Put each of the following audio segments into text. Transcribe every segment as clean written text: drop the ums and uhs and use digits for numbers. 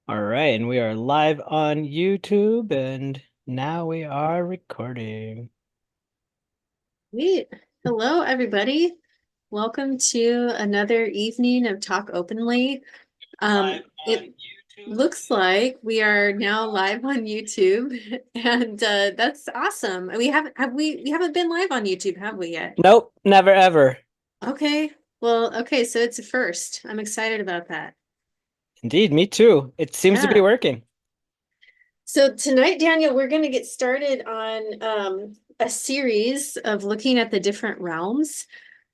All right, and we are live on YouTube, and now we are recording. Sweet. Hello, everybody. Welcome to another evening of Talk Openly. Live on It YouTube. looks like we are now live on YouTube, and that's awesome. We haven't been live on YouTube, have we yet? Nope, never ever. Okay. Well, okay, so it's a first. I'm excited about that. Indeed, me too. It seems to be Yeah. working. So tonight, Daniel, we're going to get started on a series of looking at the different realms.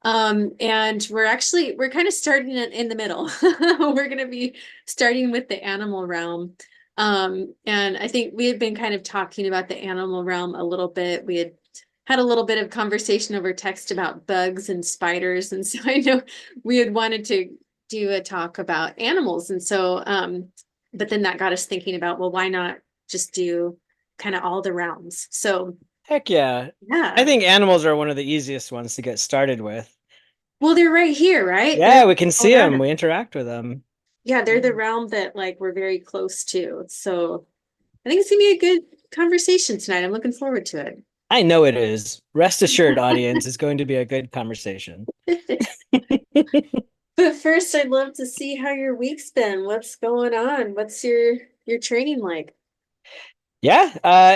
And we're kind of starting in the middle. We're going to be starting with the animal realm. And I think we had been kind of talking about the animal realm a little bit. We had a little bit of conversation over text about bugs and spiders. And so I know we had wanted to do a talk about animals. And so, but then that got us thinking about, well, why not just do kind of all the realms? So, Heck yeah. I yeah. think animals are one of the easiest ones to get started with. Well, they're right here, right? They're Yeah, we can all see around them. us. We interact with them. Yeah, they're Yeah. the realm that like we're very close to. So I think it's gonna be a good conversation tonight. I'm looking forward to I know it is. Rest assured, audience, it's going to be a good conversation. it. But first, I'd love to see how your week's been. What's going on? What's your training like? Yeah,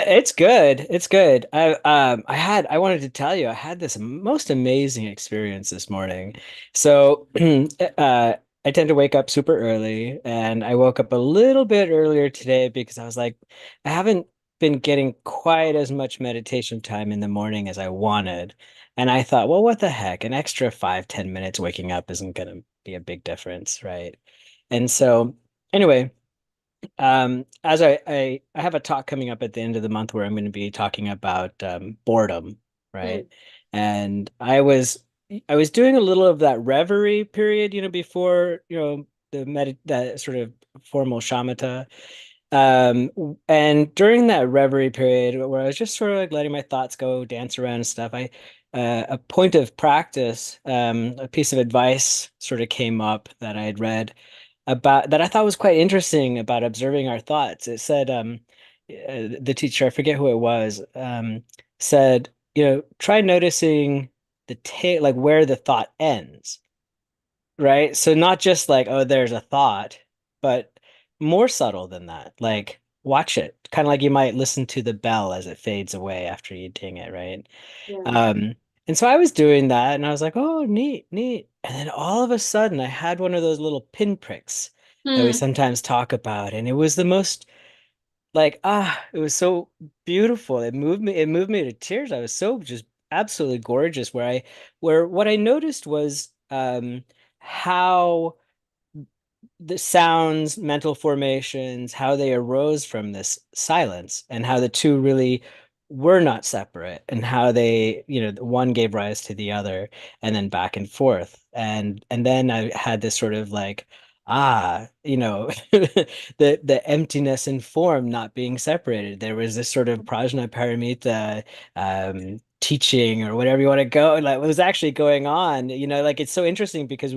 it's good. It's good. I wanted to tell you I had this most amazing experience this morning. So I tend to wake up super early, and I woke up a little bit earlier today because I was like, I haven't been getting quite as much meditation time in the morning as I wanted. And I thought, well, what the heck? An extra 5, 10 minutes waking up isn't gonna be a big difference, right? And so anyway. As I have a talk coming up at the end of the month where I'm going to be talking about boredom, right? Hmm. And I was doing a little of that reverie period, before, that sort of formal shamatha. And during that reverie period where I was just sort of like letting my thoughts go, dance around and stuff, I a point of practice, a piece of advice sort of came up that I had read about that I thought was quite interesting about observing our thoughts. It said, the teacher, I forget who it was, said, try noticing the tail, like where the thought ends, right? So not just like, oh, there's a thought, but more subtle than that. Like, watch it, kind of like you might listen to the bell as it fades away after you ding it, right? Yeah. Um, and so I was doing that and I was like, oh, neat, neat. And then all of a sudden I had one of those little pinpricks that we Hmm. sometimes talk about. And it was the most like, it was so beautiful. It moved me to tears. I was so just absolutely gorgeous where what I noticed was how the sounds, mental formations, how they arose from this silence, and how the two really were not separate, and how they, one gave rise to the other, and then back and forth. And then I had this sort of like, the emptiness in form not being separated. There was this sort of prajna paramita teaching or whatever you want to go, like what was actually going on. Like it's so interesting because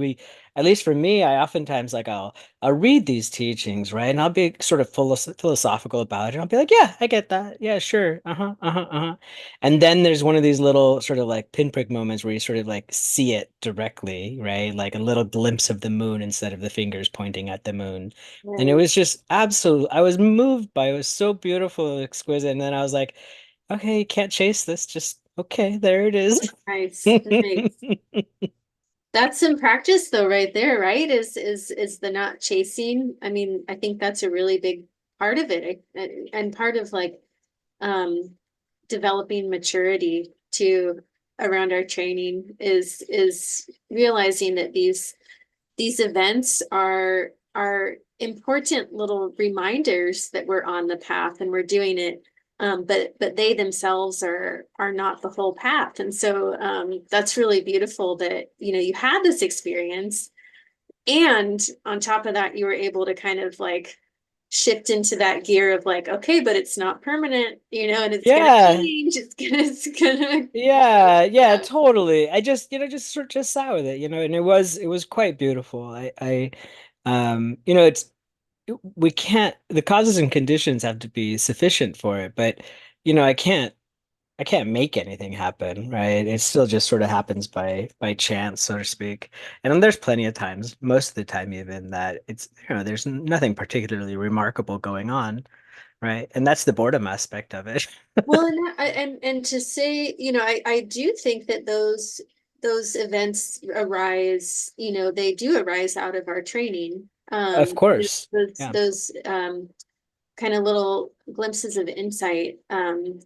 at least for me, I oftentimes like I'll read these teachings, right? And I'll be sort of philosophical about it. And I'll be like, yeah, I get that. Yeah, sure. Uh-huh, uh-huh, uh-huh. And then there's one of these little sort of like pinprick moments where you sort of like see it directly, right? Like a little glimpse of the moon instead of the fingers pointing at the moon. And it Right. was just absolute. I was moved by it. It was so beautiful, exquisite. And then I was like, okay, you can't chase this. Just okay, there it is. Nice. Nice. That's some practice though, right there, right? Is the not chasing. I mean, I think that's a really big part of it. And part of like um developing maturity to around our training is realizing that these events are important little reminders that we're on the path and we're doing it. But they themselves are not the whole path. And so that's really beautiful that you had this experience. And on top of that, you were able to kind of like shift into that gear of like, okay, but it's not permanent, and it's gonna Yeah, change. It's gonna yeah, yeah, totally. I just, just sat with it, and it was quite beautiful. It's we can't, the causes and conditions have to be sufficient for it, but you know, I can't make anything happen, right? It still just sort of happens by chance, so to speak. And then there's plenty of times, most of the time even, that it's, you know, there's nothing particularly remarkable going on, right? And that's the boredom aspect of it. Well, and to say, I do think that those events arise, they do arise out of our training. Of course. Yeah. Those kind of little glimpses of insight,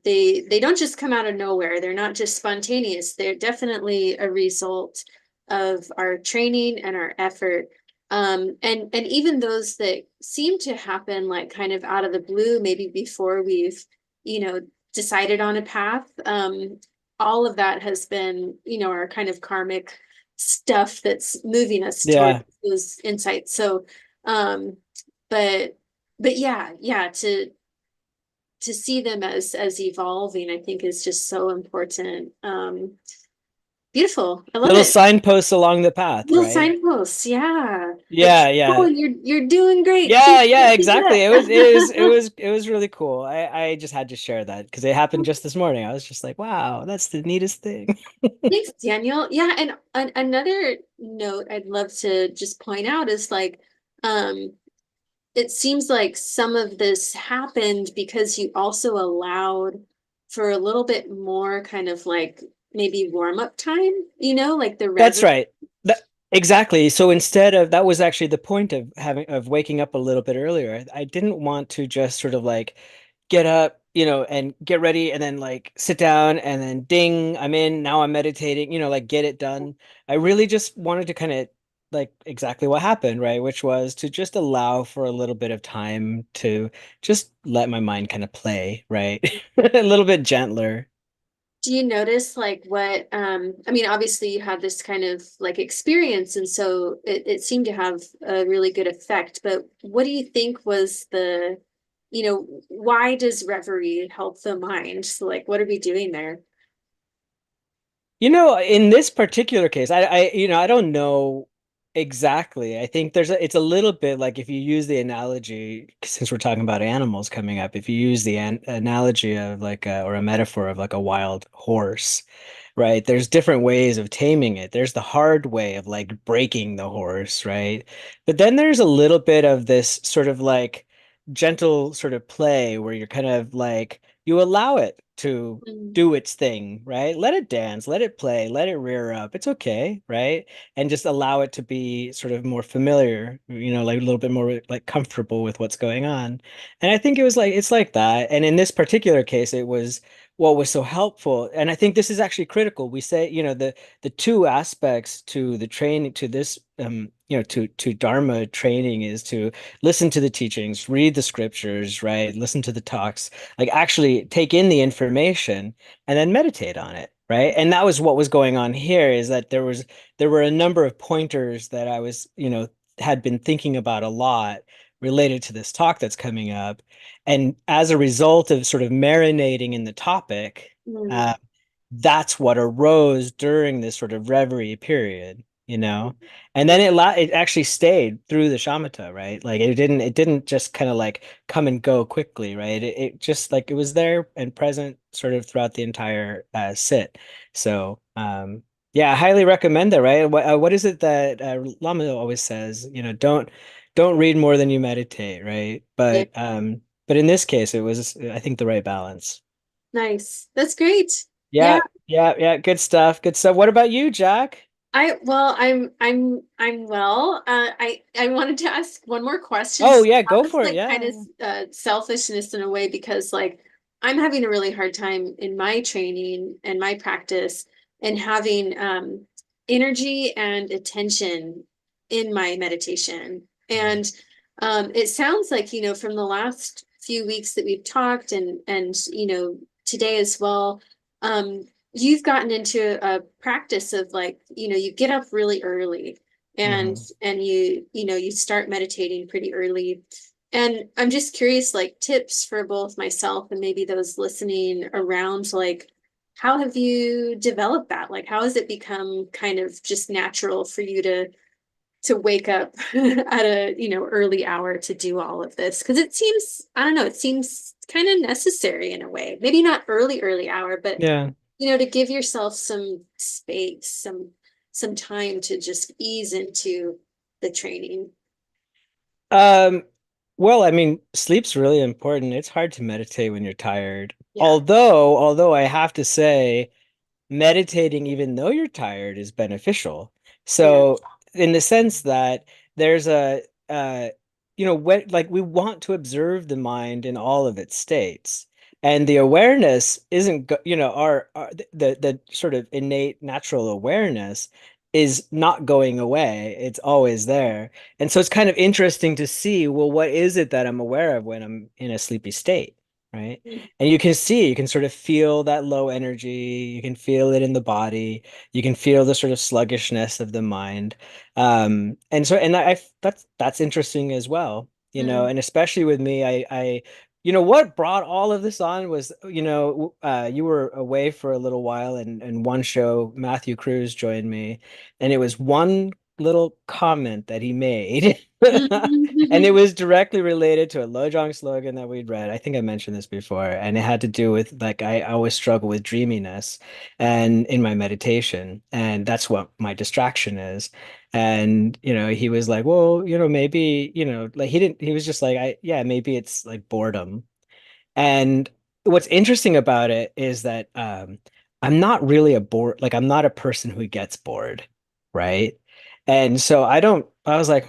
they don't just come out of nowhere. They're not just spontaneous. They're definitely a result of our training and our effort. And even those that seem to happen like kind of out of the blue, maybe before we've, you know, decided on a path. All of that has been, our kind of karmic stuff that's moving us towards Yeah. those insights. So, um, but yeah, to see them as evolving, I think is just so important. Beautiful. I love Little it. signposts along the path, Little right? signposts, yeah. Like Yeah, keep yeah. going, you're doing great. Yeah, Keep yeah, keep exactly. it It was it was it up. was it was really cool. I just had to share that because it happened just this morning. I was just like, wow, that's the neatest thing. Thanks, Daniel. Yeah, and another note I'd love to just point out is like, um, it seems like some of this happened because you also allowed for a little bit more kind of like maybe warm up time, like the That's reverend. right. That, exactly. So instead of that was actually the point of having of waking up a little bit earlier. I didn't want to just sort of like get up, and get ready and then like sit down and then ding, I'm in, now I'm meditating, like get it done. I really just wanted to kind of like exactly what happened, right? Which was to just allow for a little bit of time to just let my mind kind of play, right? A little bit gentler. Do you notice like what I mean, obviously you had this kind of like experience and so it seemed to have a really good effect, but what do you think was why does reverie help the mind? So like what are we doing there? In this particular case, I don't know exactly. I think it's a little bit like if you use the analogy, since we're talking about animals coming up, if you use the analogy of like or a metaphor of like a wild horse, right? There's different ways of taming it. There's the hard way of like breaking the horse, right? But then there's a little bit of this sort of like gentle sort of play where you're kind of like you allow it to Mm. do its thing, right? Let it dance, let it play, let it rear up. It's okay, right? And just allow it to be sort of more familiar, like a little bit more like comfortable with what's going on. And I think it's like that. And in this particular case, it was what was so helpful. And I think this is actually critical. We say, the two aspects to the training to this to Dharma training is to listen to the teachings, read the scriptures, right? Listen to the talks, like actually take in the information and then meditate on it, right? And that was what was going on here is that there were a number of pointers that I was, had been thinking about a lot related to this talk that's coming up. And as a result of sort of marinating in the topic, Mm. uh, that's what arose during this sort of reverie period, and then it actually stayed through the shamatha, right? Like it didn't just kind of like come and go quickly, right? It just like it was there and present sort of throughout the entire sit. So yeah, I highly recommend that, right? What is it that Lama always says? Don't read more than you meditate, right? Yeah, But in this case, it was, I think, the right balance. nice. That's great. Yeah, Yeah, yeah, yeah. Good stuff. Good stuff. What about you, Jack? I'm well. I wanted to ask one more question, Oh, just yeah, out go of for it. like kind Yeah. of selfishness in a way, because like I'm having a really hard time in my training and my practice and having energy and attention in my meditation. Mhm. And it sounds like, from the last few weeks that we've talked and today as well. You've gotten into a practice of like, you get up really early and Mhm. you start meditating pretty early. And I'm just curious, like tips for both myself and maybe those listening around, like how have you developed that? Like how has it become kind of just natural for you to to wake up at a, early hour to do all of this. Because it seems, I don't know, it seems kind of necessary in a way. Maybe not early hour, but Yeah. to give yourself some space, some time to just ease into the training. Um, well, I mean, sleep's really important. It's hard to meditate when you're tired. Yeah. Although I have to say, meditating even though you're tired is beneficial. Yeah. So in the sense that there's when like we want to observe the mind in all of its states. And the awareness isn't, our the sort of innate natural awareness is not going away. It's always there. And so it's kind of interesting to see, well, what is it that I'm aware of when I'm in a sleepy state, right? And you can sort of feel that low energy. You can feel it in the body. You can feel the sort of sluggishness of the mind. And that's interesting as well, Mm. and especially with me, what brought all of this on was, you were away for a little while and one show, Matthew Cruz joined me, and it was one little comment that he made. And it was directly related to a Lojong slogan that we'd read. I think I mentioned this before, and it had to do with like I always struggle with dreaminess and in my meditation, and that's what my distraction is. And he was like, well, maybe, like he was just like, yeah, maybe it's like boredom. And what's interesting about it is that I'm not really I'm not a person who gets bored, right? And so I was like,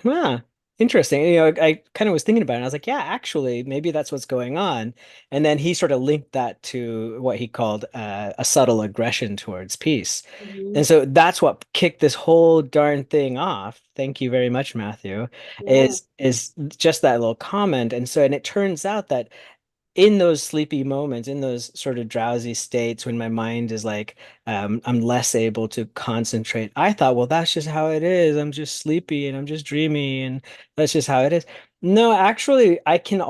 interesting. I kind of was thinking about it. And I was like, yeah, actually, maybe that's what's going on. And then he sort of linked that to what he called a subtle aggression towards peace. Mhm. And so that's what kicked this whole darn thing off. Thank you very much, Matthew. Yeah. Is just that little comment. And it turns out that in those sleepy moments, in those sort of drowsy states when my mind is like, I'm less able to concentrate. I thought, well, that's just how it is. I'm just sleepy and I'm just dreamy, and that's just how it is. No, actually, I can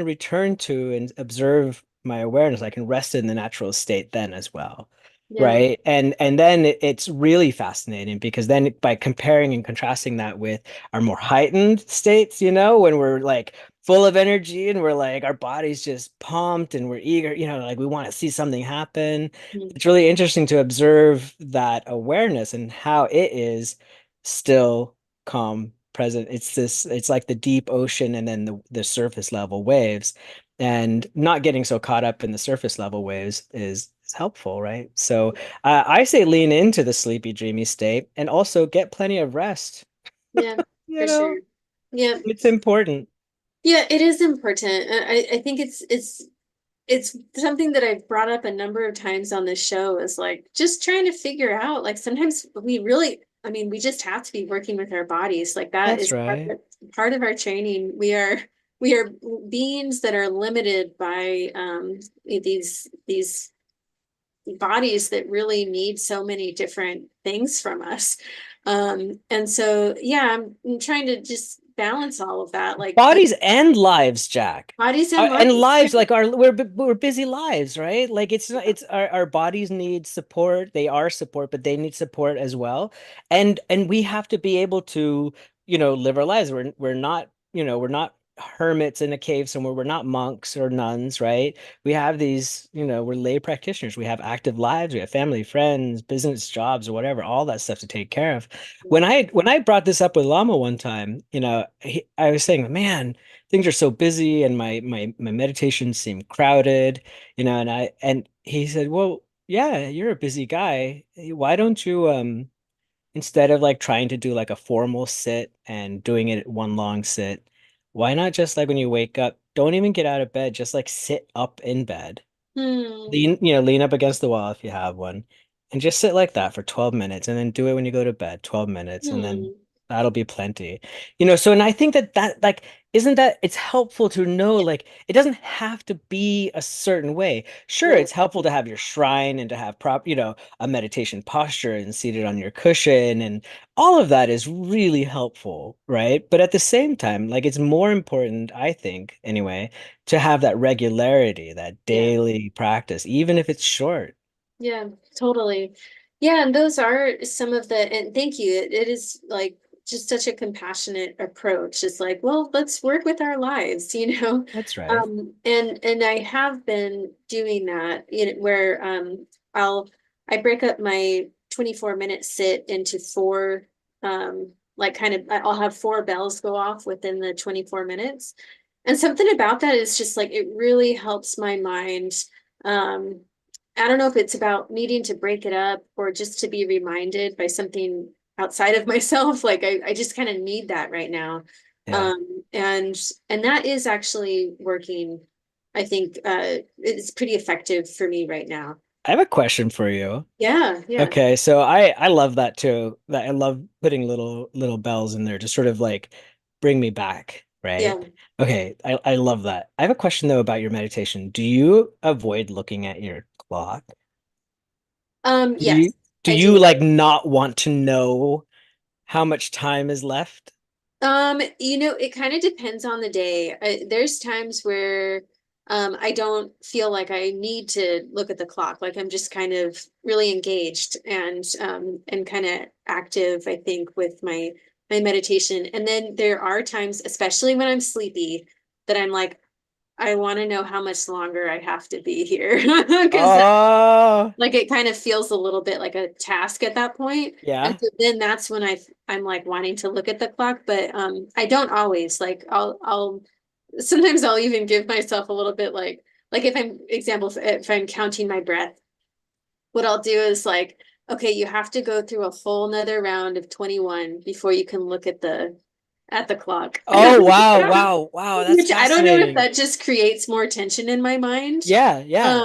return to and observe my awareness. I can rest in the natural state then as well. Yeah. Right. And then it's really fascinating because then by comparing and contrasting that with our more heightened states, when we're like full of energy and we're like our body's just pumped and we're eager, like we want to see something happen. Mhm. It's really interesting to observe that awareness and how it is still calm, present. It's like the deep ocean and then the surface level waves. And not getting so caught up in the surface level waves is helpful, right? So I say lean into the sleepy, dreamy state and also get plenty of rest. Yeah, You for know, sure. Yeah. it's important. Yeah, it is important. I think it's something that I've brought up a number of times on this show is like just trying to figure out like sometimes we really, I mean, we just have to be working with our bodies. Like that That's is right. part of our training. We are beings that are limited by these bodies that really need so many different things from us. And so yeah, I'm trying to just balance all of that. Like Bodies and lives, Jack. bodies and And lives. lives like we're busy lives, right? Like it's not it's our bodies need support. They are support, but they need support as well. And we have to be able to, live our lives. We're not hermits in a cave somewhere. We're not monks or nuns, right? We have these, we're lay practitioners. We have active lives. We have family, friends, business, jobs, or whatever, all that stuff to take care of. When I brought this up with Lama one time, I was saying, man, things are so busy and my meditations seem crowded, and he said, well, yeah, you're a busy guy. Why don't you instead of like trying to do like a formal sit and doing it one long sit, why not just like when you wake up, don't even get out of bed, just like sit up in bed. Hmm. Lean up against the wall if you have one, and just sit like that for 12 minutes, and then do it when you go to bed, 12 minutes, and then Hmm. that'll be plenty. And I think that like, isn't that it's helpful to know like it doesn't have to be a certain way. Sure, Right. it's helpful to have your shrine and to have a meditation posture and seated on your cushion, and all of that is really helpful, right? But at the same time, like it's more important, I think, anyway, to have that regularity, that Yeah. daily practice, even if it's short. Yeah, totally. Yeah, and those are some of the, and thank you. It is like just such a compassionate approach. It's like, well, let's work with our lives, you know? That's right. And I have been doing that, you know, where I'll I break up my 24-minute sit into four like kind of I'll have four bells go off within the 24 minutes. And something about that is just like it really helps my mind. Um, I don't know if it's about needing to break it up or just to be reminded by something outside of myself. Like I just kind of need that right now. Yeah. And that is actually working. I think it's pretty effective for me right now. I have a question for you. Yeah, yeah, Okay, so I love that too. That I love putting little bells in there to sort of like bring me back, yeah. right? Okay, I love that. I have a question though about your meditation. Do you avoid looking at your clock? Do Yes, you do I you do. like not want to know how much time is left? You know, it kind of depends on the day. There's times where I don't feel like I need to look at the clock. Like I'm just kind of really engaged and kind of active, I think, with my meditation. And then there are times, especially when I'm sleepy, that I'm like, I want to know how much longer I have to be here because Oh, like it kind of feels a little bit like a task at that point. And yeah. so then that's when I'm like wanting to look at the clock, but I don't always. Like I'll sometimes I'll even give myself a little bit like if I'm example if I'm counting my breath, what I'll do is like, okay, you have to go through a whole nother round of 21 before you can look at the clock. Oh, wow, wow, wow. That's Which I don't know if fascinating. that just creates more tension in my mind. Yeah, yeah.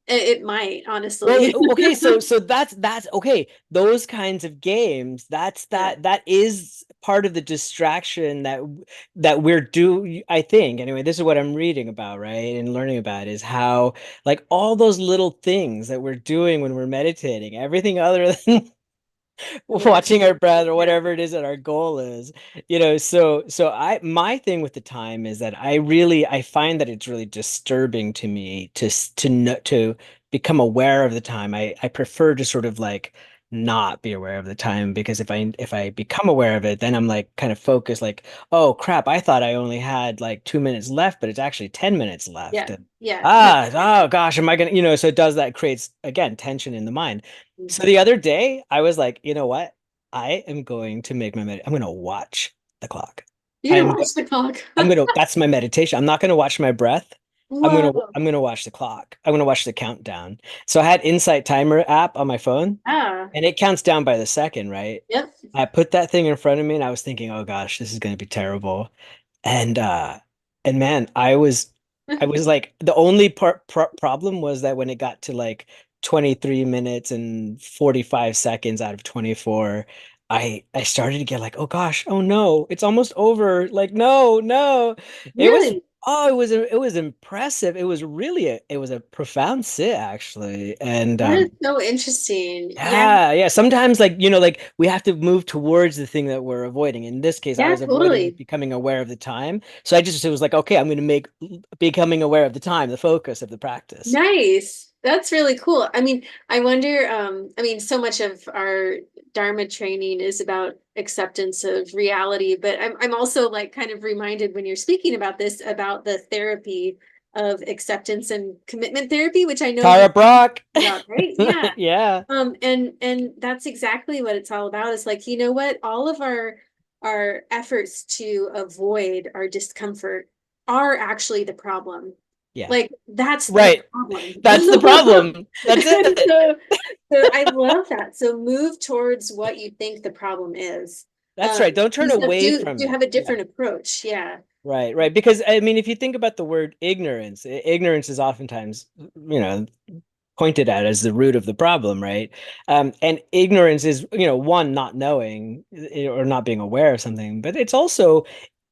It might, Well, honestly. okay, so that's okay. Those kinds of games, Yeah. that is part of the distraction that we're do I think anyway, this is what I'm reading about, right? And learning about is how like all those little things that we're doing when we're meditating, everything other than Yeah. watching our breath or Yeah. whatever it is that our goal is, so I my thing with the time is that I find that it's really disturbing to me to know to become aware of the time. I prefer to sort of like not be aware of the time because if I become aware of it, then I'm like kind of focused like, oh crap, I thought I only had like 2 minutes left, but it's actually 10 minutes left. Yeah. And Yeah. No. oh gosh, am I gonna, so it does that creates again tension in the mind. So Mhm. the other day, I was like, you know what? I am going to make I'm going to watch the clock. You I'm don't watch the clock. that's my meditation. I'm not going to watch my breath. Whoa. I'm going to watch the clock. I'm going to watch the countdown. So I had Insight Timer app on my phone Ah. and it counts down by the second, right? Yep. I put that thing in front of me and I was thinking, oh gosh, this is going to be terrible. And man, I was like the only problem was that when it got to like 23 minutes and 45 seconds out of 24, I started to get like, oh gosh, oh no, it's almost over. Like no, no. It was Really? it was impressive. It was a profound sit actually. And That is so interesting. Yeah. yeah. Sometimes, like, like we have to move towards the thing that we're avoiding. In this case, I Yeah, was avoiding totally. becoming aware of the time. So it was like, okay, I'm going to make becoming aware of the time the focus of the practice. Nice. That's really cool. I mean, I wonder, I mean, so much of our Dharma training is about acceptance of reality, but I'm also like kind of reminded when you're speaking about this about the therapy of acceptance and commitment therapy, which I know you Tara Brock. about, right? Yeah. Yeah. And that's exactly what it's all about. Is like, you know what? All of our efforts to avoid our discomfort are actually the problem. Yeah. Like that's the Right. problem. That's the problem. That's And it. so I love that. So move towards what you think the problem is. That's right. Don't turn And so away from do it. have a Yeah. different approach. Yeah. Right, right. Because I mean, if you think about the word ignorance, ignorance is oftentimes, pointed at as the root of the problem, right? And ignorance is, one, not knowing or not being aware of something, but it's also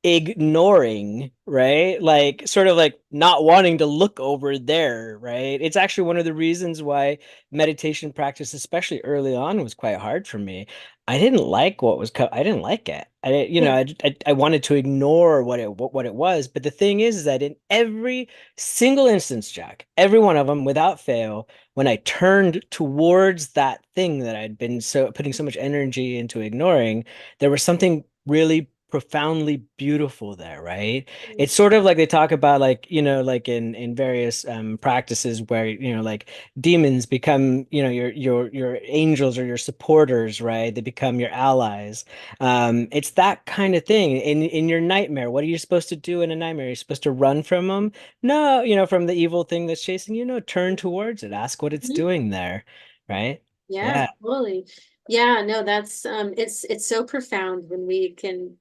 ignoring, right? Like sort of like not wanting to look over there, right? It's actually one of the reasons why meditation practice, especially early on, was quite hard for me. I didn't like what was I didn't like it. Yeah. I wanted to ignore what it was. But the thing is that in every single instance, Jack, every one of them without fail, when I turned towards that thing that I'd been so putting so much energy into ignoring, there was something really profoundly beautiful there, right? It's sort of like they talk about like, like in various practices where, like demons become, your angels or your supporters, right? They become your allies. It's that kind of thing. In your nightmare, what are you supposed to do in a nightmare? You're supposed to run from them? No, from the evil thing that's chasing you. No, turn towards it. Ask what it's Mhm. doing there, right? Yeah, Yeah, totally. Yeah, no, that's it's so profound when we can,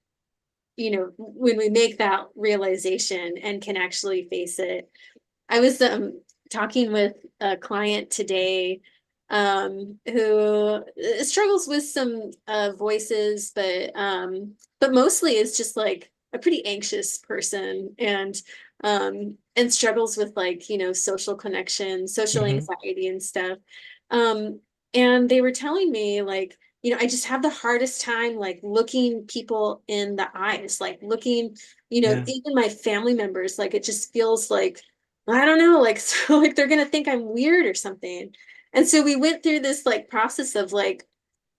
when we make that realization and can actually face it. I was talking with a client today who struggles with some voices, but mostly is just like a pretty anxious person and struggles with like, social connection, social hmm, anxiety and stuff. Um and they were telling me like, I just have the hardest time like looking people in the eyes, like looking, yeah, even my family members, like it just feels like I don't know, like so like they're gonna think I'm weird or something. And so we went through this like process of like,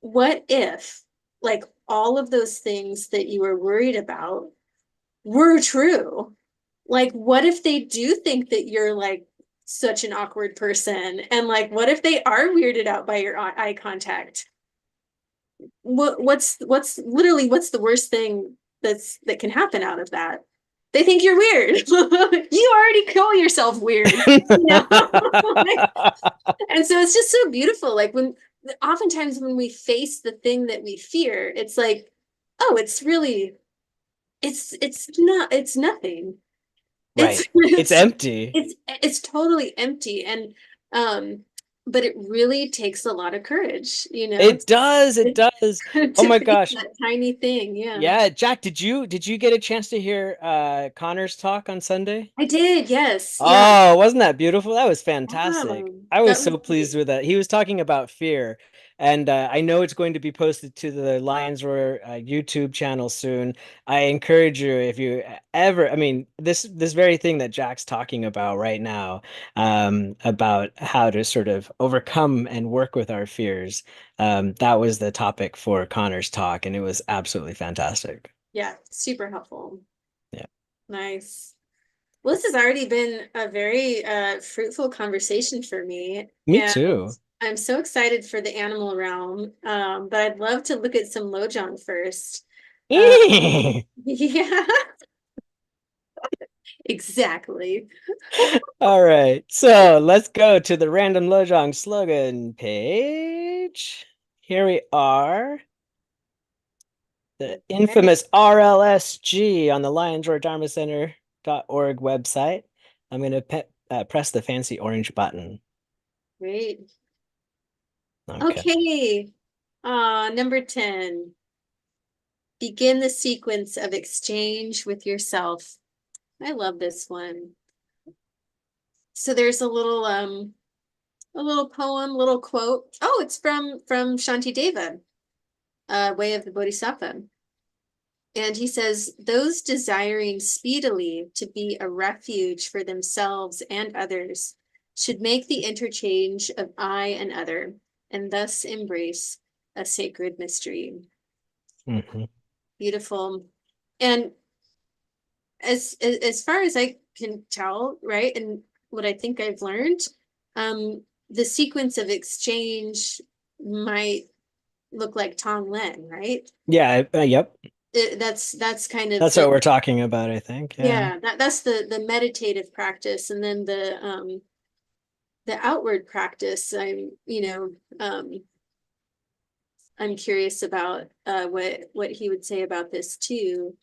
what if like all of those things that you were worried about were true? Like, what if they do think that you're like such an awkward person? And like, what if they are weirded out by your eye contact? What's literally what's the worst thing that can happen out of that? They think you're weird. You already call yourself weird, you know? And so it's just so beautiful. Like when oftentimes when we face the thing that we fear, it's like, oh, it's really it's nothing. It's right. It's empty. it's totally empty. And um, but it really takes a lot of courage, It does. It to, does. Oh to my face gosh. that tiny thing. Yeah. Yeah, Jack, did you get a chance to hear Connor's talk on Sunday? I did, yes. Yeah. Oh, wasn't that beautiful? That was fantastic. Wow. I was That was so pleased great. with that. He was talking about fear, and I know it's going to be posted to the Lions Roar YouTube channel soon. I encourage you, if you ever, I mean, this very thing that Jack's talking about right now, about how to sort of overcome and work with our fears. That was the topic for Connor's talk, and it was absolutely fantastic. Yeah, super helpful. Yeah, Nice. Well, this has already been a very fruitful conversation for me, me and too. I'm so excited for the animal realm. But I'd love to look at some Lojong first. Uh, yeah, exactly. All right, so let's go to the random Lojong slogan page. Here we are, the Okay, infamous RLSG on the lionsroardharmacenter.org website. I'm going to press the fancy orange button. great. Okay. Okay. Number 10. Begin the sequence of exchange with yourself. I love this one. So there's a little poem, little quote. Oh, it's from Shantideva, Way of the Bodhisattva. And he says, those desiring speedily to be a refuge for themselves and others should make the interchange of I and other, and thus embrace a sacred mystery. Hmm. Beautiful. And as far as I can tell, right, and what I think I've learned, the sequence of exchange might look like Tonglen, right? Yeah, yep. That's kind of That's the what we're talking about, I think. Yeah. yeah, that's the meditative practice, and then the outward practice. I'm curious about what he would say about this too.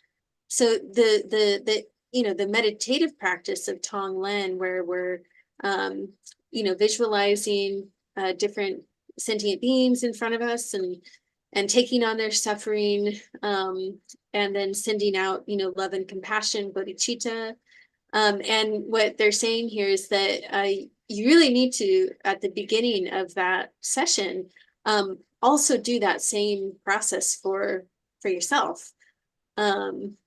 So the meditative practice of Tonglen, where we're visualizing different sentient beings in front of us and taking on their suffering, and then sending out love and compassion, bodhicitta. And what they're saying here is that you really need to, at the beginning of that session, also do that same process for yourself. Um,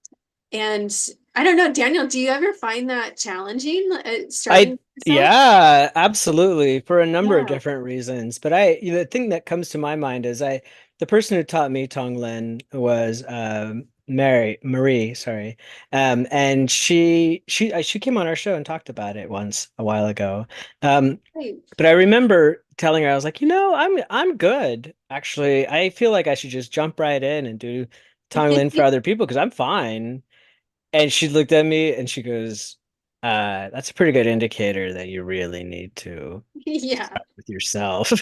and I don't know, Daniel, do you ever find that challenging, starting I with yourself? yeah, absolutely, for a number of Yeah. different reasons. But the thing that comes to my mind is the person who taught me Tonglen was Marie, sorry. And she came on our show and talked about it once a while ago. Um, Right. but I remember telling her, I was like, I'm good. Actually, I feel like I should just jump right in and do Tonglen for other people because I'm fine. And she looked at me and she goes, that's a pretty good indicator that you really need to Yeah, start with yourself.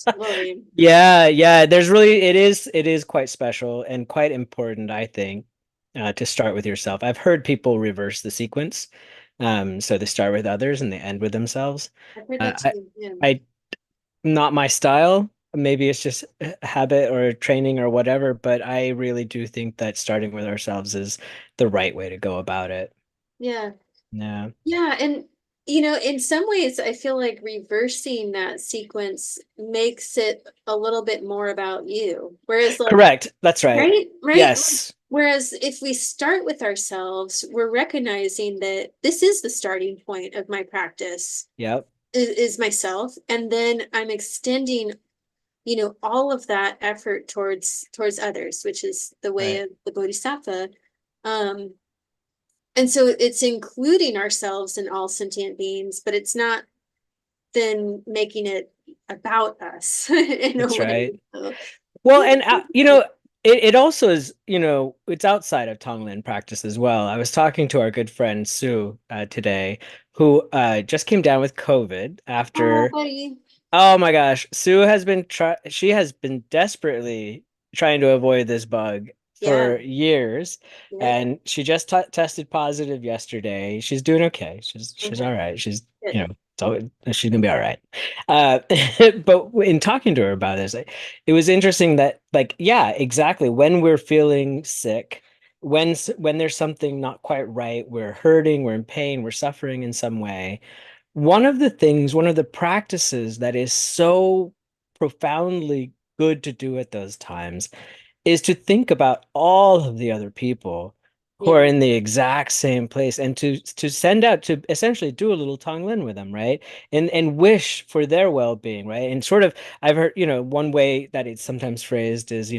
totally. Yeah, yeah, it is quite special and quite important, I think, to start with yourself. I've heard people reverse the sequence. So they start with others and they end with themselves. I've heard Uh, that I, too. Yeah. I, not my style. Maybe it's just a habit or training or whatever, but I really do think that starting with ourselves is the right way to go about it. Yeah. Yeah. Yeah, and in some ways, I feel like reversing that sequence makes it a little bit more about you. Whereas, like, Correct. That's right. right, right. Like, Yes. whereas if we start with ourselves, we're recognizing that this is the starting point of my practice Yep. is myself, and then I'm extending, all of that effort towards others, which is the way Right. of the Bodhisattva. Um, and so it's including ourselves in all sentient beings, but it's not then making it about us in a That's way. right. So, Well, yeah. and it also is, it's outside of Tonglen practice as well. I was talking to our good friend Sue today, who just came down with COVID Oh, after. buddy. Oh my gosh, Sue has been she has been desperately trying to avoid this bug Yeah. for years, Yep. and she just t tested positive yesterday. She's doing okay. She's Okay. all right. She's, Good. she's gonna be all right. Uh, but in talking to her about this, it was interesting that, like, yeah, exactly. When we're feeling sick, when there's something not quite right, we're hurting, we're in pain, we're suffering in some way. One of the practices that is so profoundly good to do at those times is to think about all of the other people who are Yeah. in the exact same place and to send out to essentially do a little Tonglen with them, right? And wish for their well-being, right? And sort of I've heard, one way that it's sometimes phrased is,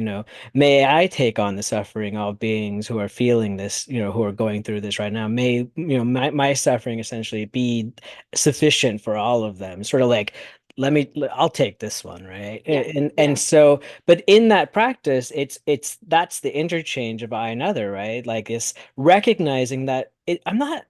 may I take on the suffering of beings who are feeling this, who are going through this right now. May, my suffering essentially be sufficient for all of them. Sort of like, I'll take this one, right? Yeah. And Yeah. so, but in that practice, that's the interchange of I and other, right? Like it's recognizing that I'm not,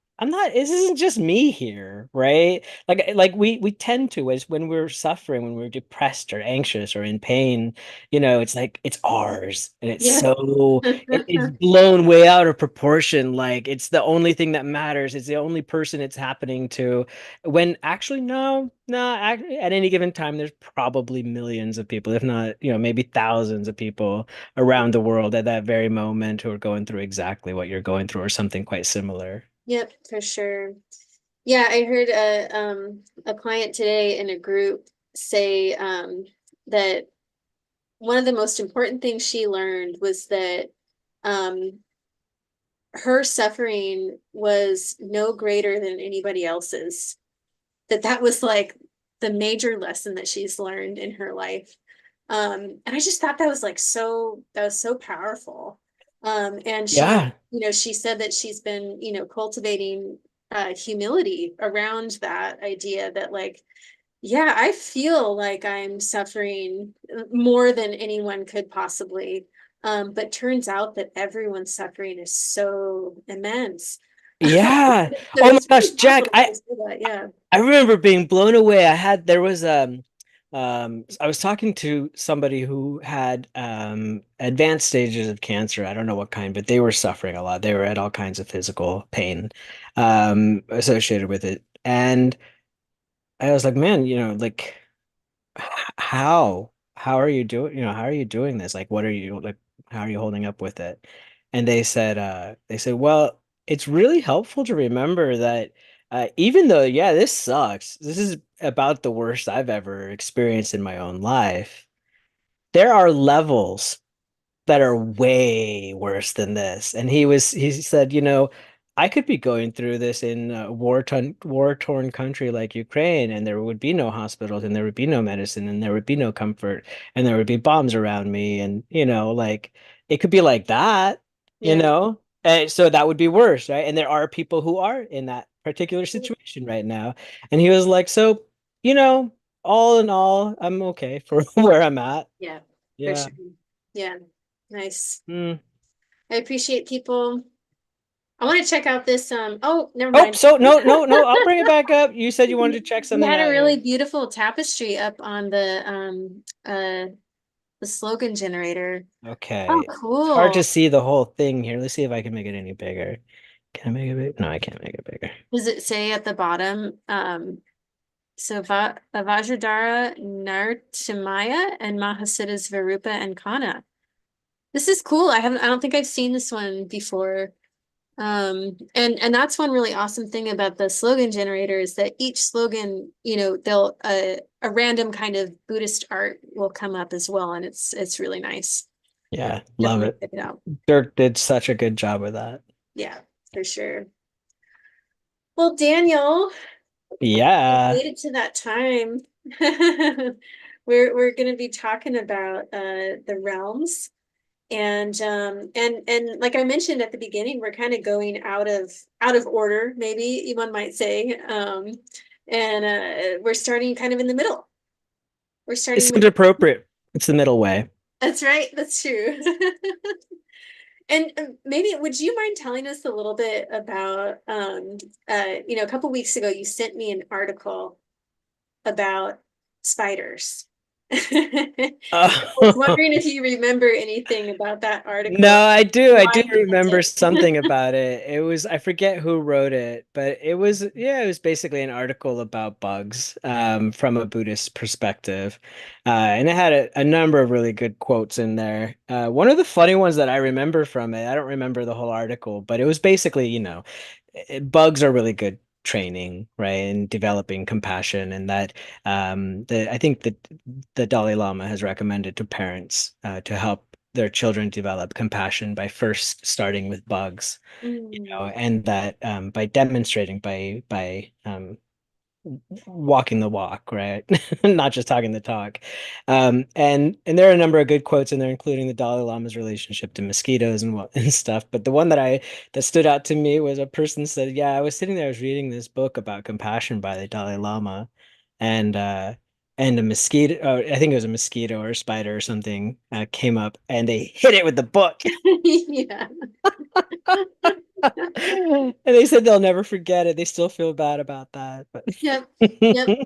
this isn't just me here, right? Like we tend to, as when we're suffering, when we're depressed or anxious or in pain, it's like it's ours. And it's Yeah. so it's blown way out of proportion. Like it's the only thing that matters. It's the only person it's happening to. When actually, no, no, at any given time, there's probably millions of people, if not, maybe thousands of people around the world at that very moment who are going through exactly what you're going through or something quite similar. Yep, for sure. Yeah, I heard a client today in a group say that one of the most important things she learned was that um her suffering was no greater than anybody else's. That was like the major lesson that she's learned in her life. And I just thought that was so powerful. And Yeah. she said that she's been, cultivating humility around that idea that, like, yeah, I feel like I'm suffering more than anyone could possibly. But turns out that everyone's suffering is so immense. Yeah. So Oh my it's gosh, really Jack, powerful to say that, yeah. I remember being blown away. There was I was talking to somebody who had advanced stages of cancer. I don't know what kind, but they were suffering a lot. They were at all kinds of physical pain associated with it. And I was like, man, like how are you doing, how are you doing this? Like what are you like how are you holding up with it? And they said, well, it's really helpful to remember that even though, yeah, this sucks, this is about the worst I've ever experienced in my own life. there are levels that are way worse than this. And he said, I could be going through this in a war-torn country like Ukraine, and there would be no hospitals, and there would be no medicine, and there would be no comfort, and there would be bombs around me, and like it could be like that, Yeah. And so that would be worse, right? And there are people who are in that particular situation right now. And he was like, so, you know, all in all, I'm okay for where I'm at. Yeah, for Yeah. sure. Yeah, nice. Mm. I appreciate people. I want to check out this. Oh, never Oh, mind. so no, no, no, I'll bring it back up. You said you wanted to check We something had a out really here. beautiful tapestry up on the slogan generator. Oh, Okay. It's hard to cool. see the whole thing here. Let's see if I can make it any bigger. Can I make it big? No, I can't make it bigger. Does it say at the bottom? So Vajradhara Nartimaya and Mahasiddhas Varupa and Kana. This is cool. I don't think I've seen this one before. And that's one really awesome thing about the slogan generator is that each slogan, they'll a random kind of Buddhist art will come up as well, and it's really nice. Yeah, love Definitely it. check it out. Dirk did such a good job with that. Yeah, for sure. Well, Daniel, we Yeah. made it to that time. We're going to be talking about the realms. And like I mentioned at the beginning, we're kind of going out of order, maybe one might say. And we're starting kind of in the middle. We're It starting with seems appropriate. It's the middle way. that's right, that's true. And maybe would you mind telling us a little bit about a couple weeks ago you sent me an article about spiders. I was Oh. wondering if you remember anything about that No, article. I do. I do Why you sent remember it. something about it. I forget who wrote it, but yeah, it was basically an article about bugs, from a Buddhist perspective. And it had a number of really good quotes in there. One of the funny ones that I remember from it, I don't remember the whole article, but it was basically, bugs are really good training, right? And developing compassion, and that I think that the Dalai Lama has recommended to parents to help their children develop compassion by first starting with bugs, Mm. and that by demonstrating by walking the walk, right? Not just talking the talk. And there are a number of good quotes in there, including the Dalai Lama's relationship to mosquitoes and what and stuff. But the one that stood out to me was a person said, "Yeah, I was sitting there, I was reading this book about compassion by the Dalai Lama, and a mosquito, I think it was a mosquito or a spider or something, came up and they hit it with the book." Yeah. And they said they'll never forget it. They still feel bad about that. But Yep. Yep.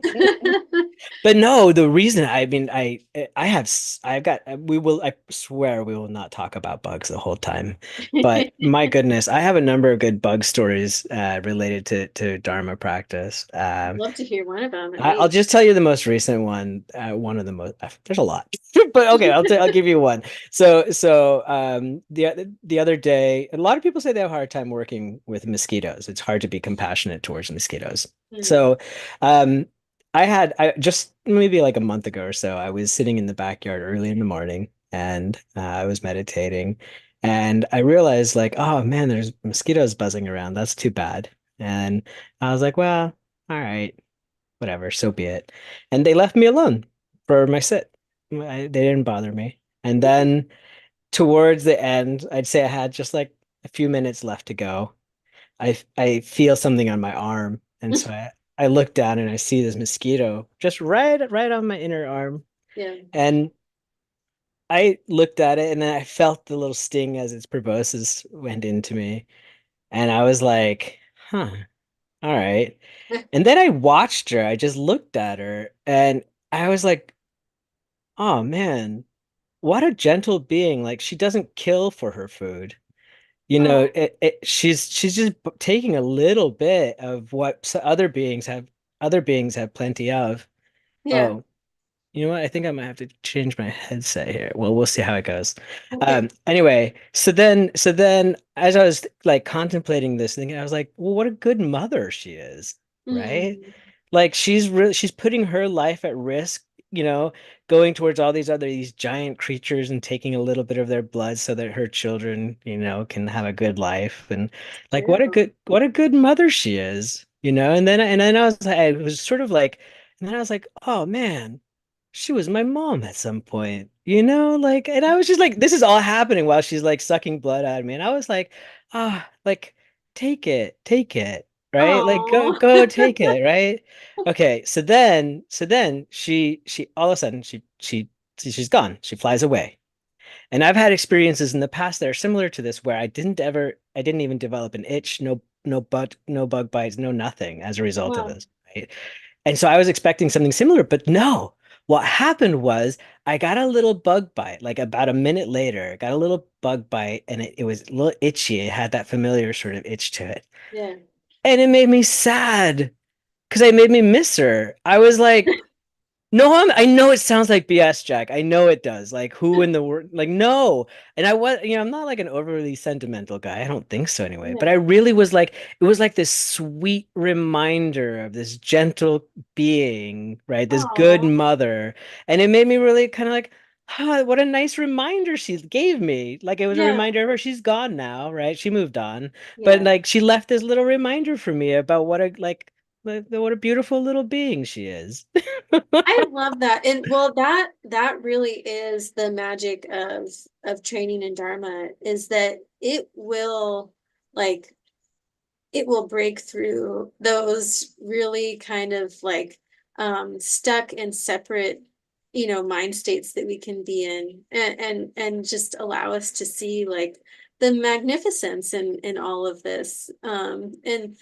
but no, the reason I mean I've got we will I swear we will not talk about bugs the whole time. But my goodness, I have a number of good bug stories related to Dharma practice. Love to hear one of them at I'll least. just tell you the most recent one. One of the most, there's a lot, but okay, I'll give you one. So the other day, a lot of people say they have a hard time working with mosquitoes. It's hard to be compassionate towards mosquitoes. Mm. So, um, I just maybe like a month ago or so, I was sitting in the backyard early in the morning, and I was meditating, and I realized like, oh man, there's mosquitoes buzzing around. That's too bad. And I was like, well, all right, whatever, so be it. And they left me alone for my sit. They didn't bother me. And then towards the end, I'd say I had just like a few minutes left to go. I feel something on my arm, and so I look down and I see this mosquito just right on my inner arm. Yeah. And I looked at it and then I felt the little sting as its proboscis went into me. And I was like, huh, all right. And then I watched her. I just looked at her and I was like, oh man, what a gentle being. Like she doesn't kill for her food. Oh, She's just taking a little bit of what other beings have plenty of. yeah. Oh, you know what? I think I might have to change my headset here. Well, we'll see how it goes. Okay. Anyway, so then as I was like contemplating this thing, I was like, well, what a good mother she is, right? Mm. Like she's putting her life at risk going towards all these giant creatures and taking a little bit of their blood so that her children, can have a good life. And like True. what a good mother she is, and then I was sort of like, and then I was like, oh man, she was my mom at some point, like, and I was just like, this is all happening while she's like sucking blood out of me. And I was like, like, take it, right? Like, Oh. go take it, right? Okay, so then she all of a sudden she's gone. She flies away. And I've had experiences in the past that are similar to this where I didn't even develop an itch, no bug bites, no nothing as a result of Wow. this, right? And so I was expecting something similar, but no. What happened was I got a little bug bite, like about a minute later, I got a little bug bite and it was a little itchy. It had that familiar sort of itch to it. Yeah. And it made me sad because it made me miss her. I was like, no, I know it sounds like BS, Jack. I know it does. Like, who in the world? Like, no. And I'm not like an overly sentimental guy. I don't think so anyway. But I Yeah. really was like, it was like this sweet reminder of this gentle being, right? This good Oh. mother. And it made me really kind of like, what a nice reminder she gave me. Like, it was a Yeah. reminder of her. She's gone now, right? She moved on. But Yeah. like, she left this little reminder for me about what a beautiful little being she is. I love that. And well, that really is the magic of training in Dharma, is that like it will break through those really kind of like stuck and separate, mind states that we can be in, and just allow us to see like the magnificence in all of this. And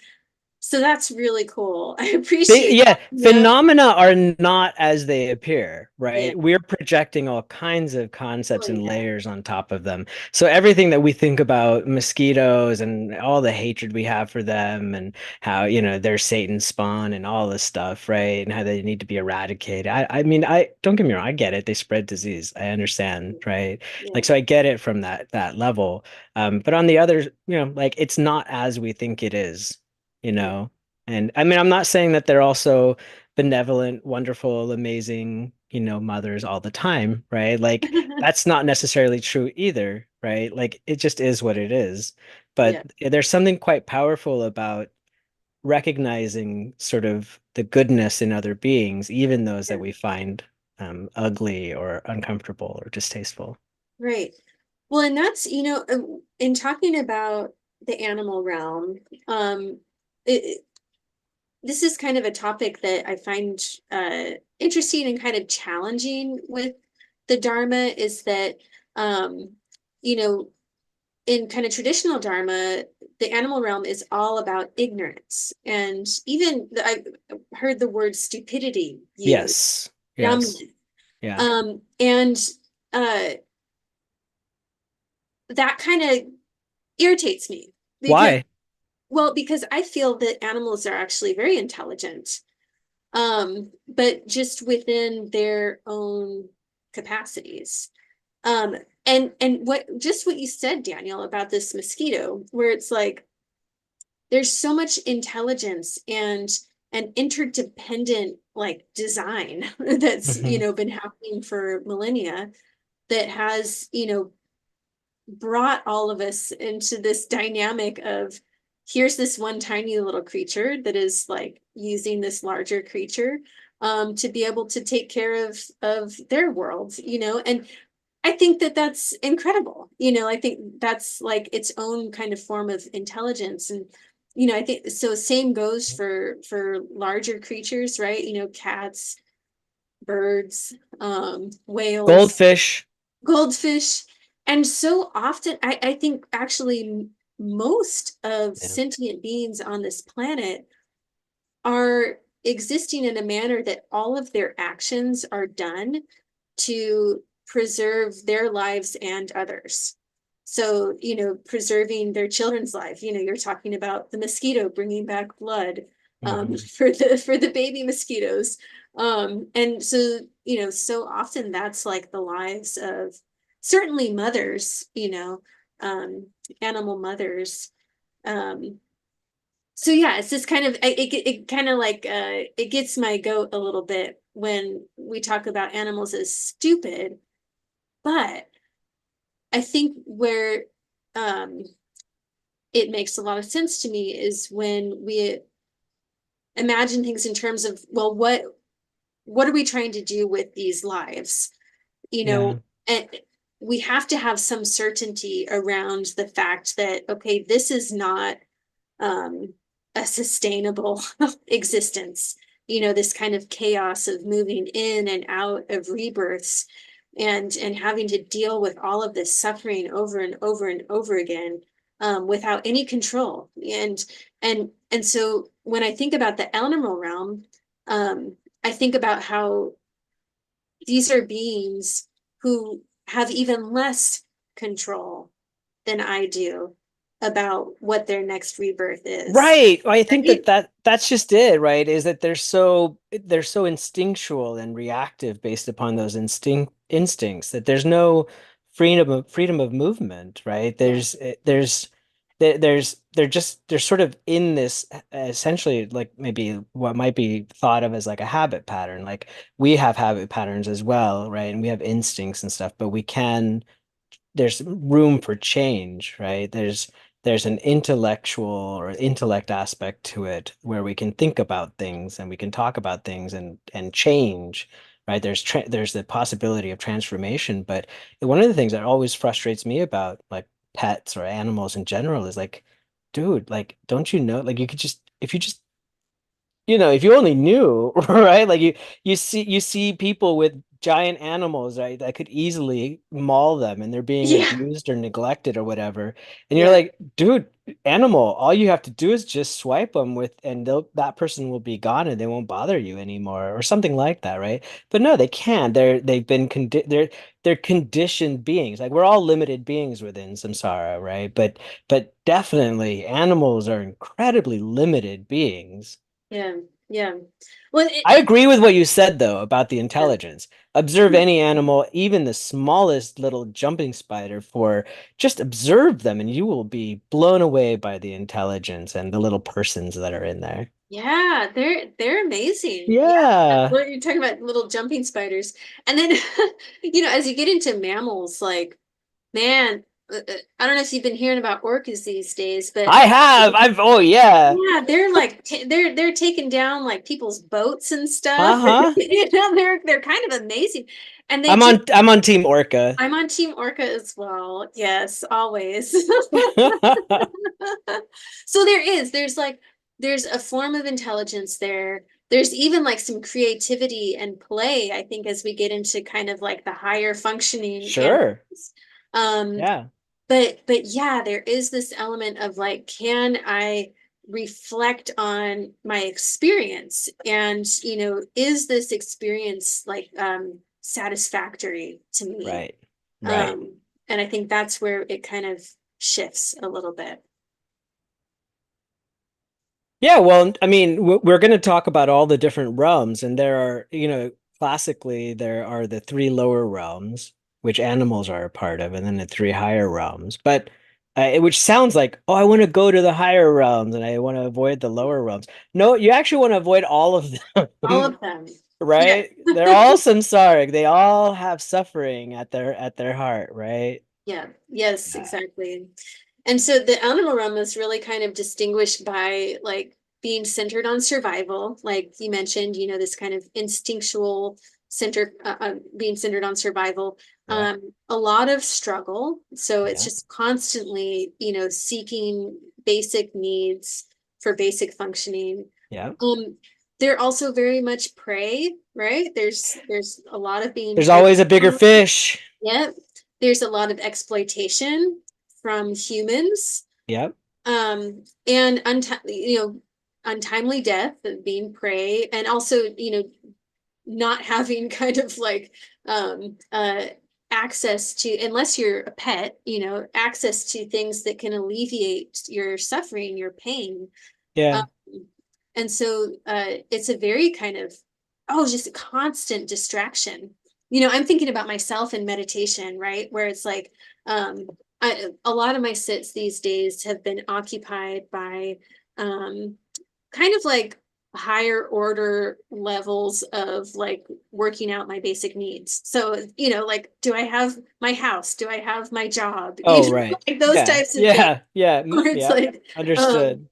so that's really cool. I appreciate Yeah, that. phenomena are not as they appear, Yeah. right? We're projecting all kinds of Oh concepts and yeah. layers on top of them. So everything that we think about mosquitoes and all the hatred we have for them and how, they're Satan's spawn and all this stuff, right? And how they need to be eradicated. I mean, I don't get me wrong, I get it. They spread disease. I understand, right? Yeah. Like, so I get it from that level. But on the other, like it's not as we think it is, you Yeah. know? And I mean, I'm not saying that they're also benevolent, wonderful, amazing, mothers all the time, right? Like that's not necessarily true either, right? Like it just is what it is. But Yeah. there's something quite powerful about recognizing sort of the goodness in other beings, even those that Yeah. we find ugly or uncomfortable or distasteful. Right. Well, and that's, in talking about the animal realm, it, this is kind of a topic that I find interesting and kind of challenging with the Dharma, is that, um, you know, in kind of traditional Dharma, the animal realm is all about ignorance. And even I've heard the word stupidity used, Yes. Yes. dumbness. Yeah. And uh, that kind of irritates me because, Why? well, because I feel that animals are actually very intelligent, but just within their own capacities. Um, and what you said, Daniel, about this mosquito, where it's like there's so much intelligence and an interdependent like design that's, Hmm. been happening for millennia, that has, brought all of us into this dynamic of, here's this one tiny little creature that is like using this larger creature to be able to take care of their world, and I think that that's incredible. I think that's like its own kind of form of intelligence. And I think so same goes for larger creatures, right? Cats, birds, whales, Goldfish. goldfish. And so often, I think actually most of Yeah. sentient beings on this planet are existing in a manner that all of their actions are done to preserve their lives and others. So, preserving their children's life. You're talking about the mosquito bringing back blood Hmm. for the baby mosquitoes. And so, so often that's like the lives of certainly mothers, um, animal mothers. Um, So yeah, it's just kind of it kind of like it gets my goat a little bit when we talk about animals as stupid, but I think where um it makes a lot of sense to me is when we imagine things in terms of, well, what are we trying to do with these lives? You Yeah. know, and we have to have some certainty around the fact that, okay, this is not um, a sustainable existence. This kind of chaos of moving in and out of rebirths and having to deal with all of this suffering over and over and over again, without any control. And so when I think about the animal realm, I think about how these are beings who have even less control than I do about what their next rebirth is. Right. I think that Right? that's just it, right? Is that they're so instinctual and reactive based upon those instincts that there's no freedom of movement, right? Yeah. They're sort of in this essentially like maybe what might be thought of as like a habit pattern. Like we have habit patterns as well, right? And we have instincts and stuff, but there's room for change, right? There's an intellectual or intellect aspect to it where we can think about things and we can talk about things and change, right? There's the possibility of transformation, but one of the things that always frustrates me about like pets or animals in general is like, dude, like, don't you know, like you could just if you just if you only knew, right? Like you see people with giant animals, right, that could easily maul them and they're being Yeah. abused or neglected or whatever. And you're Yeah. like, dude, animal, all you have to do is just swipe them with and that person will be gone and they won't bother you anymore or something like that, right? But no, they can't. They're conditioned beings. Like we're all limited beings within samsara, right? But definitely animals are incredibly limited beings. Yeah. Yeah. Well, I agree with what you said, though, about the yeah. intelligence. Observe any animal, even the smallest little jumping spider, for just observe them, and you will be blown away by the intelligence and the little persons that are in there. Yeah, they're amazing. Yeah. Yeah. What you're talking about, little jumping spiders. And then as you get into mammals, like, man, I don't know if you've been hearing about orcas these days, but I have. Oh, yeah. yeah, they're like they're taking down like people's boats and stuff. Uh-huh. They're kind of amazing. And they I'm just on I'm on Team Orca. I'm on Team Orca as well. Yes, always. So there's a form of intelligence there. There's even like some creativity and play, I think, as we get into kind of like the higher functioning Sure. animals. Um, Yeah. but yeah, there is this element of like, can I reflect on my experience? And, is this experience like satisfactory to me? Right. Right. Um, and I think that's where it kind of shifts a little bit. Yeah, well, I mean, we're going to talk about all the different realms, and there are, classically, there are the three lower realms, which animals are a part of, and then the three higher realms. But which sounds like, oh, I want to go to the higher realms and I want to avoid the lower realms. No, you actually want to avoid all of All them, of them. Yeah. right? They're all samsaric. They all have suffering at their heart, right? Yeah. Yes, Yeah. exactly. And so the animal realm is really kind of distinguished by like being centered on survival, like you mentioned, this kind of instinctual center, being centered on survival. Yeah. A lot of struggle. So it's Yeah. just constantly, seeking basic needs for basic functioning. Yeah. Um, they're also very much prey, right? There's a lot of being There's preyed always a bigger on. fish. Yep. There's a lot of exploitation from humans. Yep. And untimely death of being prey, and also, not having kind of like access to, unless you're a pet, access to things that can alleviate your suffering, your pain. Um, Yeah. and so it's a very kind of, just a constant distraction. I'm thinking about myself in meditation, right? Where it's like, a lot of my sits these days have been occupied by um, kind of like higher order levels of like working out my basic needs. So, like, do I have my house? Do I have my job? Oh, right. Like those Yeah. types of things Yeah. Yeah. where it's Yeah. like, Understood.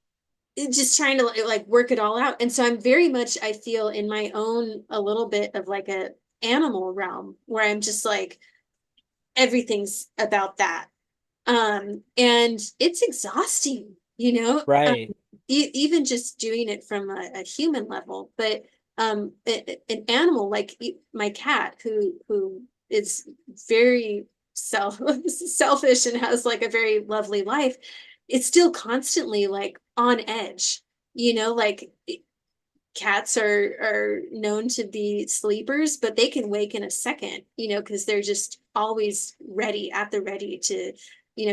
just trying to like work it all out. And so I'm very much, I feel in my own, a little bit of like a animal realm where I'm just like, everything's about that. And it's exhausting, Right. even just doing it from a human level, but an animal like my cat who is very selfish and has like a very lovely life, it's still constantly like on edge, like cats are known to be sleepers, but they can wake in a second, because they're just always ready, at the ready to,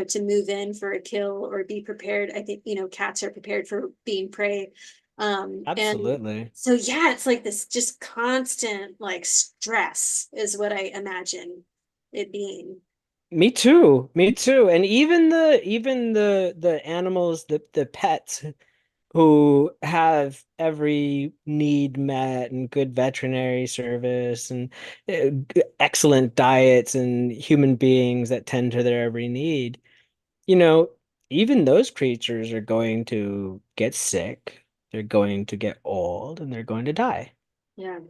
to move in for a kill or be prepared. I think, cats are prepared for being prey. And Absolutely. so, yeah, it's like this just constant like stress is what I imagine it being. Me too. Me too. And even the animals, the pets who have every need met and good veterinary service and excellent diets and human beings that tend to their every need, you know, even those creatures are going to get sick, they're going to get old, and they're going to die. Yeah.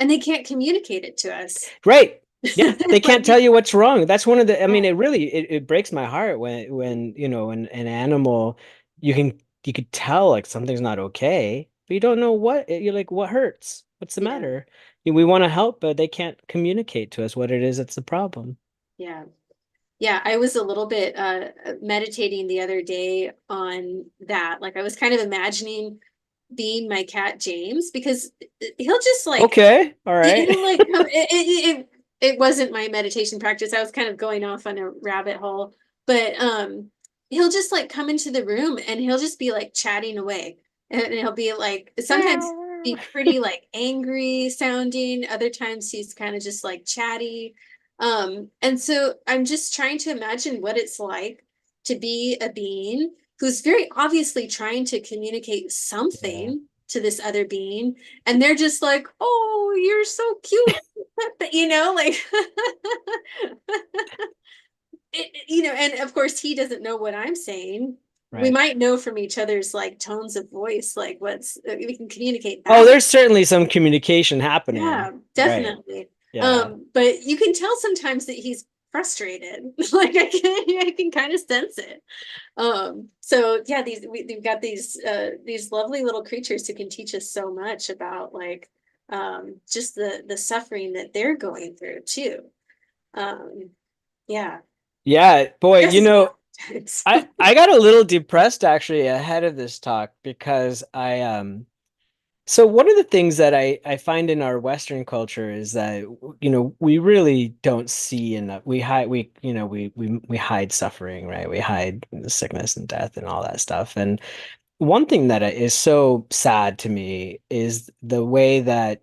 And they can't communicate it to us. Right. Yeah, they can't tell Like, you what's wrong. That's one of the, I yeah, mean, it breaks my heart when, an animal, you could tell like something's not okay, but you don't know what, you're like, what hurts? What's the yeah, matter? We want to help, but they can't communicate to us what it is that's the problem. yeah. Yeah, I was a little bit meditating the other day on that. Like I was kind of imagining being my cat James, because he'll just like Okay, all right. he'll like come it wasn't my meditation practice. I was kind of going off on a rabbit hole, but he'll just like come into the room and he'll just be like chatting away. And he'll be like sometimes be pretty like angry sounding, other times he's kind of just like chatty. And so I'm just trying to imagine what it's like to be a being who's very obviously trying to communicate Yeah. something to this other being, and they're just like, "Oh, you're so cute," but like and of course he doesn't know what I'm saying. We Right. might know from each other's like tones of voice, like what's we can communicate Oh, that. there's certainly some communication happening. Yeah, Right. definitely. Yeah. But you can tell sometimes that he's frustrated. Like I can kind of sense it. So yeah, we've got these lovely little creatures who can teach us so much about like just the suffering that they're going through too. Um, yeah, Yeah, boy, stresses me out sometimes. I got a little depressed actually ahead of this talk because so one of the things that I find in our Western culture is that we really don't see enough. We hide we hide suffering, right? We hide sickness and death and all that stuff. And one thing that is so sad to me is the way that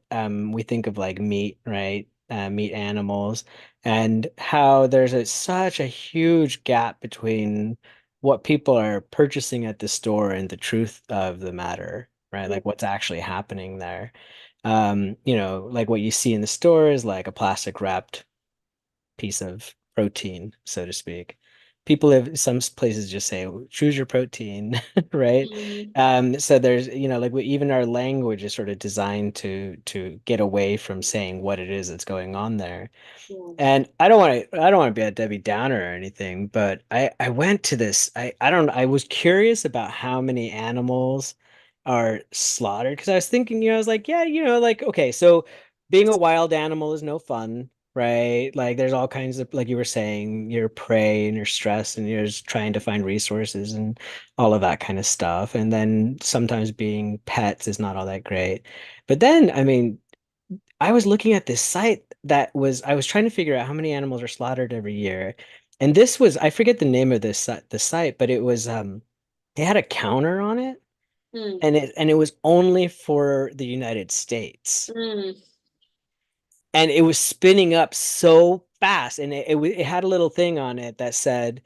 we think of like meat, right? Meat animals, and how there's such a huge gap between what people are purchasing at the store and the truth of the matter, right? Yeah. Like what's actually happening there. Like what you see in the store is like a plastic wrapped piece of protein, so to speak. People have some places just say choose your protein, right? Mhm. So there's, like even our language is sort of designed to get away from saying what it is that's going on there. Yeah. And I don't want to be a Debbie Downer or anything, but I went to this I was curious about how many animals are slaughtered because I was thinking, I was like, yeah, like okay, so being a wild animal is no fun, right? Like there's all kinds of like you were saying, you're prey and you're stressed and you're just trying to find resources and all of that kind of stuff. And then sometimes being pets is not all that great. But then, I mean, I was looking at this site I was trying to figure out how many animals are slaughtered every year. And this was, I forget the name of the site, but it was, they had a counter on it Mm, and it was only for the United States. mm, And it was spinning up so fast and it had a little thing on it that said,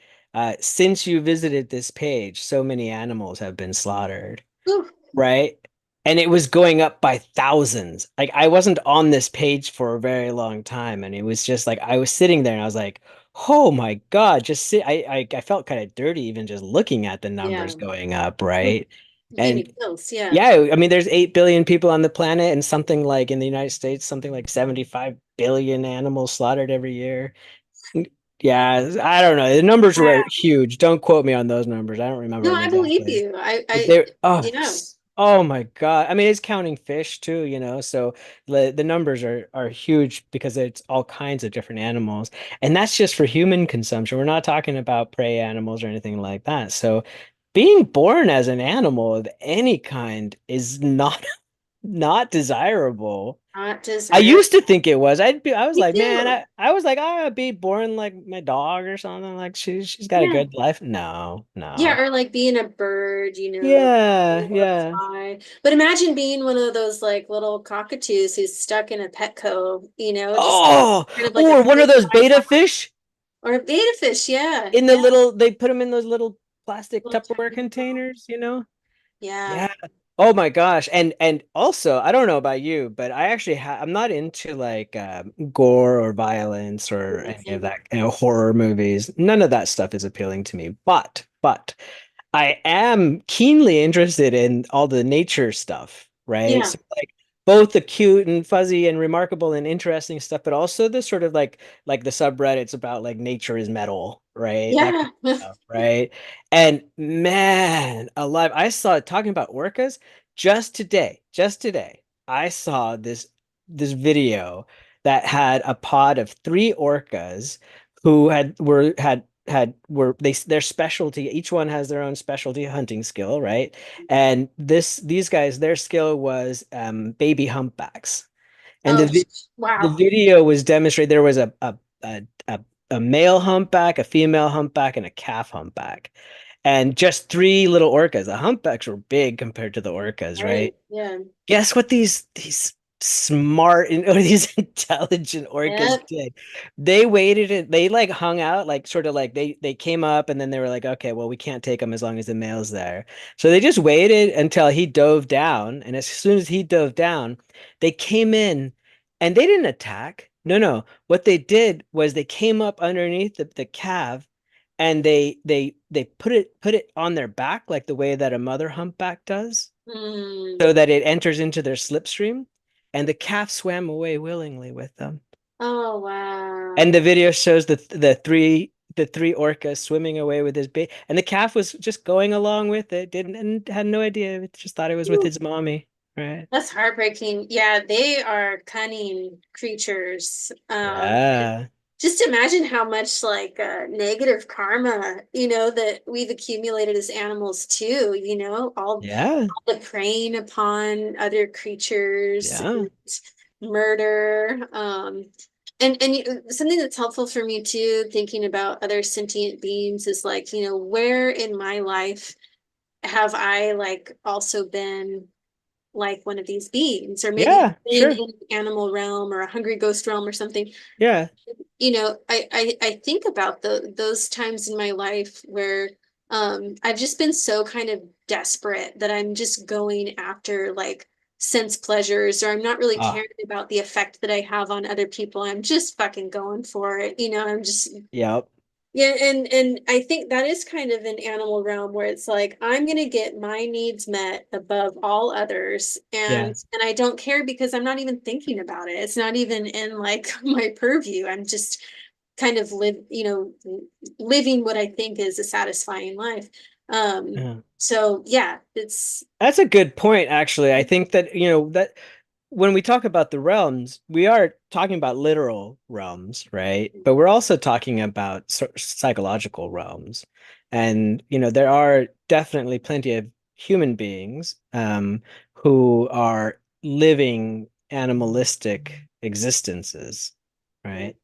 since you visited this page, so many animals have been slaughtered, Ooh, right? And it was going up by thousands. Like I wasn't on this page for a very long time, and it was just like I was sitting there and I was like, "Oh my God!" Just sit. I felt kind of dirty even just looking at the yeah. numbers going up, Ooh, right? gave And me chills. Yeah. yeah, I mean, there's 8 billion people on the planet, and something like in the United States, something like 75 billion animals slaughtered every year. Yeah, I don't know. The numbers were Wow. huge. Don't quote me on those numbers. I don't remember No, them I believe exactly. you. But they're Yeah. oh my God. I mean, it's counting fish too, so the numbers are huge because it's all kinds of different animals. And that's just for human consumption. We're not talking about prey animals or anything like that. So being born as an animal of any kind is not not desirable. Not I desirable. used to think it was. I was Me like, man, too. I was like, oh, I'd be born like my dog or something. Like she's got a Yeah. good life. No, Yeah, no. or like being a bird, Yeah, or a yeah. fly. But imagine being one of those like little cockatoos who's stuck in a Petco, just Oh, kind of like a or one of those fly beta fish or a beta fish. Yeah, in the yeah. little, they put them in those little plastic Little Tupperware tiny little. containers. Yeah. Yeah. Oh my gosh. And also, I don't know about you, but I actually I'm not into like gore or violence or Yeah, any of same. that, horror movies. None of that stuff is appealing to me. But I am keenly interested in all the nature stuff, right? Yeah. So like both the cute and fuzzy and remarkable and interesting stuff, but also the sort of like the subreddits about like nature is metal, right? That Yeah. kind of stuff, right? And man, alive, I saw talking about orcas just today, I saw this video that had a pod of three orcas who had were they their specialty, each one has their own specialty hunting skill, right? And these guys, their skill was baby humpbacks. And Oh, the wow. video was demonstrated there was a male humpback, a female humpback, and a calf humpback. And just three little orcas. The humpbacks were big compared to the orcas, Right. right? Yeah. Guess what these smart and or these intelligent orcas Yep. did? They waited and they like hung out, like sort of like they came up and then they were like, okay, well, we can't take him as long as the male's there. So they just waited until he dove down, and as soon as he dove down, they came in and they didn't attack. No, no. What they did was they came up underneath the calf and they put it on their back like the way that a mother humpback does Mm. so that it enters into their slipstream, and the calf swam away willingly with them. Oh, And wow. the video shows the three orcas swimming away with his baby, and the calf was just going along with it, didn't and had no idea. It just thought it was with Ooh, its mommy, right? that's heartbreaking. Yeah, they are cunning creatures. Yeah, Just imagine how much like negative karma, that we've accumulated as animals too, yeah, all the preying upon other creatures yeah, and murder. Something that's helpful for me too, thinking about other sentient beings is like, where in my life have I like also been like one of these beings, or maybe yeah, been sure, in animal realm or a hungry ghost realm or something. yeah, I think about those times in my life where I've just been so kind of desperate that I'm just going after like sense pleasures, or I'm not really ah, caring about the effect that I have on other people. I'm just fucking going for it. I'm just yep, yeah, and I think that is kind of an animal realm where it's like I'm gonna get my needs met above all others, yeah, and I don't care because I'm not even thinking about it. It's not even in like my purview. I'm just kind of living what I think is a satisfying life. yeah. So yeah, it's That's a good point, actually. I think that, that when we talk about the realms, we are talking about literal realms, right? But we're also talking about psychological realms. And, there are definitely plenty of human beings who are living animalistic existences, right?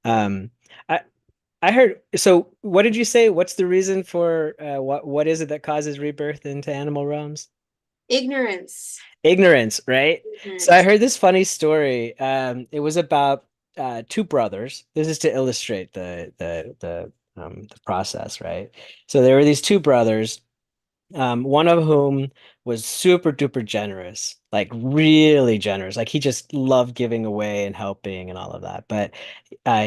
Um, I I heard, so what did you say? What's the reason for what is it that causes rebirth into animal realms? ignorance. Ignorance, right? So I Ignorance. heard this funny story. It was about two brothers. This is to illustrate the process, right? So there were these two brothers, one of whom was super duper generous, like really generous. Like he just loved giving away and helping and all of that. But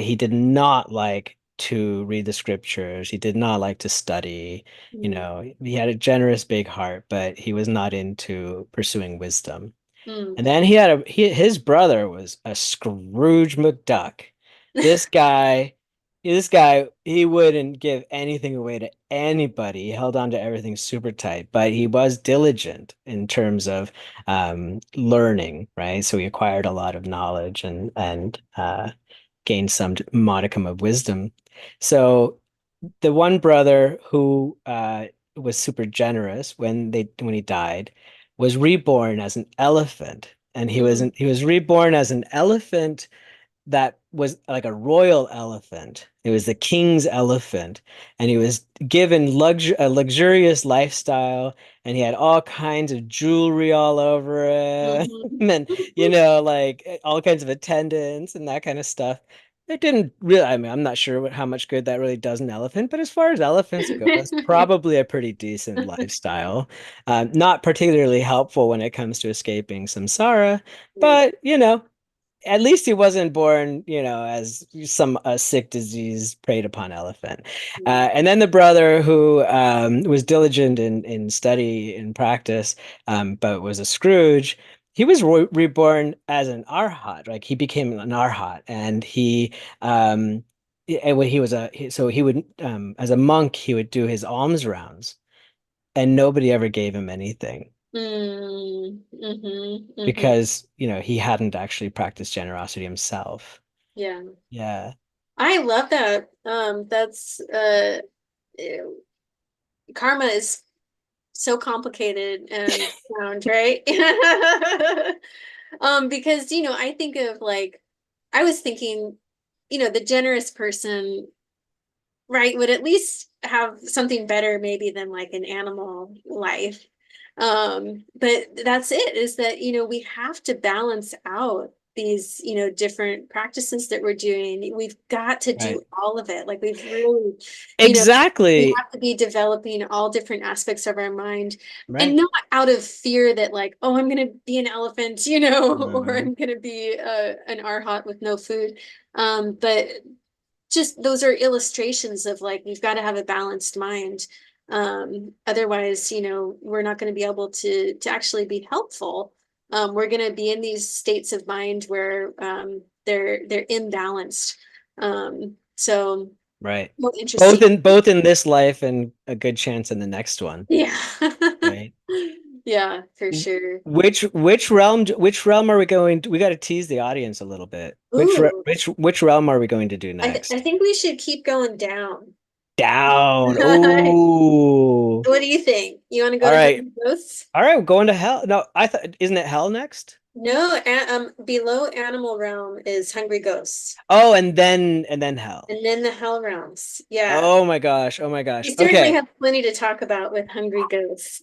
he did not like to read the scriptures. He did not like to study. You Mm, know, he had a generous big heart, but he was not into pursuing wisdom. mm. And then his brother was a Scrooge McDuck. This guy, this guy, he wouldn't give anything away to anybody. He held on to everything super tight, but he was diligent in terms of learning, right? So he acquired a lot of knowledge and gained some modicum of wisdom. So the one brother who was super generous when he died was reborn as an elephant, and Mm. he was reborn as an elephant that was like a royal elephant. It was the king's elephant, and he was given a luxurious lifestyle, and he had all kinds of jewelry all over him, Mhm. and like all kinds of attendants and that kind of stuff. It didn't really, I mean, I'm not sure how much good that really does an elephant, but as far as elephants go, it's probably a pretty decent lifestyle. Not particularly helpful when it comes to escaping samsara, Right. but at least he wasn't born, as some sick disease preyed upon elephant. Mm. And then the brother who was diligent in study and practice, but was a Scrooge. He was reborn as an arhat, like he became an arhat, and when he was so he would as a monk he would do his alms rounds, and nobody ever gave him anything Mm. Mhm. Mhm. because he hadn't actually practiced generosity himself. Yeah. Yeah. I love that. That's karma is so complicated and profound, right? Because I think of like I was thinking, the generous person, right, would at least have something better maybe than like an animal life. But that's it, is that, we have to balance out these, different practices that we're doing. We've got to do Right. all of it. Like we've really, you know, we Exactly. have to be developing all different aspects of our mind and Right. not out of fear that like, oh, I'm going to be an elephant, or Mhm. I'm going to be an arhat with no food. But just those are illustrations of like we've got to have a balanced mind. Otherwise, we're not going to be able to actually be helpful. We're going to be in these states of mind where they're imbalanced. So Right. more Both interesting. in both in this life and a good chance in the next one. Yeah. Right. Yeah, for sure. Which realm are we going to, we got to tease the audience a little bit. Ooh, Which realm are we going to do I next? think we should keep going down. Down. What Oh. do you think? You want to go All to right. Hungry Ghosts? All right, we're going to hell. No, I thought isn't it hell next? No, below Animal Realm is Hungry Ghosts, Oh, and then hell. and then the Hell Realms. Yeah, Oh my gosh. Oh my gosh. we certainly Okay. have plenty to talk about with Hungry Ghosts.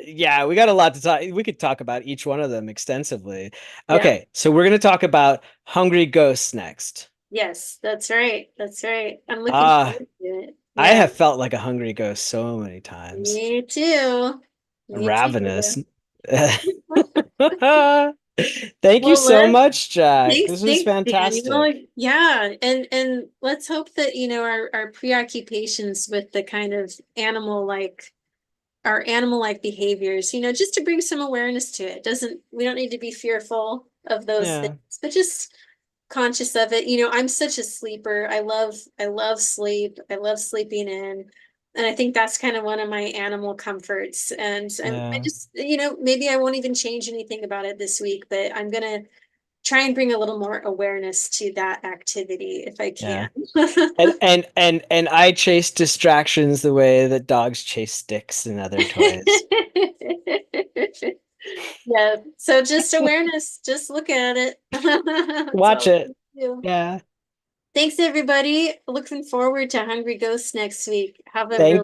Yeah, we got a lot to talk. We could talk about each one of them extensively. Yeah, Okay, so we're going to talk about Hungry Ghosts next. yes, that's right. That's right. I'm looking Ah, forward to it. I Yeah, have felt like a hungry ghost so many times. me too. Me Ravenous. too. Thank you Well, so let's much, Jack. thanks, This was thanks, Daniel. fantastic. Yeah, and let's hope that our preoccupations with the kind of our animal-like behaviors, just to bring some awareness to it. Doesn't We don't need to be fearful of those things, Yeah, but just conscious of it. I'm such a sleeper. I love sleep. I love sleeping in. And I think that's kind of one of my animal comforts. And I yeah, just, maybe I won't even change anything about it this week, but I'm gonna try and bring a little more awareness to that activity if I yeah. can. And I chase distractions the way that dogs chase sticks and other toys. Yeah, so just awareness, just look at it. That's Watch all we it. can do. Yeah. Thanks, everybody. Looking forward to Hungry Ghosts next week. Have a Thank really